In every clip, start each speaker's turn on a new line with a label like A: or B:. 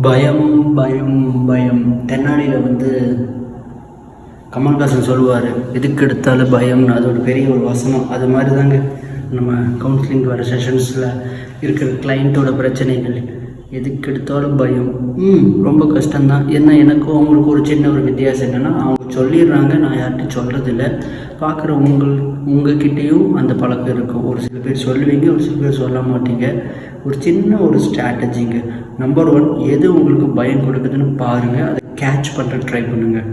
A: பயம் பயம் பயம். தென்னாலியில் வந்து கமல்ஹாசன் சொல்லுவார், எதுக்கு எடுத்தாலும் பயம்னு. அது ஒரு பெரிய ஒரு வசனம். அது மாதிரி தாங்க நம்ம கவுன்சிலிங் வர செஷன்ஸில் இருக்கிற கிளைண்ட்டோட பிரச்சனைகள். எதுக்கு எடுத்தாலும் பயம். ரொம்ப கஷ்டம்தான். என்ன எனக்கும் அவங்களுக்கு ஒரு சின்ன ஒரு வித்தியாசம் என்னென்னா, அவங்க சொல்லிடுறாங்க, நான் யார்கிட்டையும் சொல்கிறதில்ல. பார்க்குற உங்ககிட்டேயும் அந்த பழக்கம் இருக்கும். ஒரு சில பேர் சொல்லுவீங்க, ஒரு சில பேர் சொல்ல மாட்டீங்க. ஒரு சின்ன ஒரு ஸ்ட்ராட்டஜிங்க. நம்பர் 1, எது உங்களுக்கு பயம் கொடுக்குதுன்னு பாருங்கள். அதை கேட்ச் பண்ணுற ட்ரை பண்ணுங்கள்.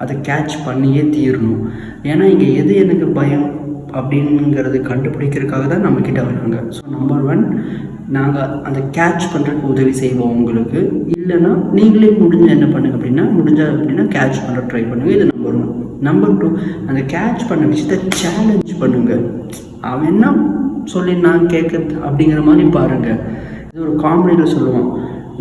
A: அதை கேட்ச் பண்ணியே தீரணும். ஏன்னா இங்கே எது எனக்கு பயம் அப்படிங்கிறது கண்டுபிடிக்கிறதுக்காக தான் நம்மக்கிட்ட வராங்க. ஸோ நம்பர் 1, நாங்கள் அந்த கேட்ச் பண்ணுறதுக்கு உதவி செய்வோம் உங்களுக்கு. இல்லைன்னா நீங்களே என்ன பண்ணுங்க அப்படின்னா கேட்ச் பண்ணுற ட்ரை பண்ணுங்கள். இது நம்பர் 1. நம்பர் 2, அந்த கேட்ச் பண்ண விஷயத்தை சேலஞ்ச் பண்ணுங்கள். அவன் என்ன சொல்லி நான் கேட்குறது அப்படிங்கிற மாதிரி பாருங்கள். இது ஒரு காமெடியில் சொல்லுவான்,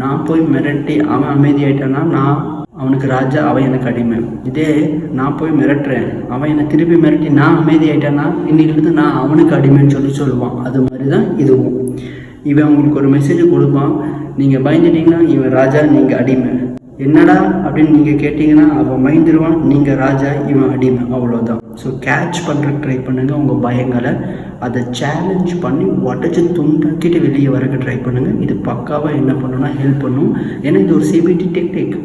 A: நான் போய் மிரட்டி அவன் அமைதியாயிட்டான்னா நான் அவனுக்கு ராஜா, அவன் எனக்கு அடிமை. இதே நான் போய் மிரட்டுறேன், அவன் என்னை திருப்பி மிரட்டி நான் அமைதியாயிட்டான்னா இன்னிலிருந்து நான் அவனுக்கு அடிமைன்னு சொல்லுவான். அது மாதிரி தான் இதுவும். இவன் உங்களுக்கு ஒரு மெசேஜ் கொடுப்பான், நீங்கள் பயந்துட்டீங்கன்னா இவன் ராஜா, நீங்கள் அடிமை. என்னடா அப்படின்னு நீங்கள் கேட்டிங்கன்னா அவன் பயந்துருவான், நீங்கள் ராஜா, இவன் அடிமை. அவ்வளோதான். ஸோ கேட்ச் பண்ணுறதுக்கு ட்ரை பண்ணுங்கள் உங்கள் பயங்களை. அதை சேலஞ்ச் பண்ணி உடச்சி துண்டாக்கிட்டு வெளியே வரக்கு ட்ரை பண்ணுங்கள். இது பக்காவாக என்ன பண்ணுன்னா ஹெல்ப் பண்ணும். ஏன்னா இது ஒரு சிபிடி டெக்னிக்.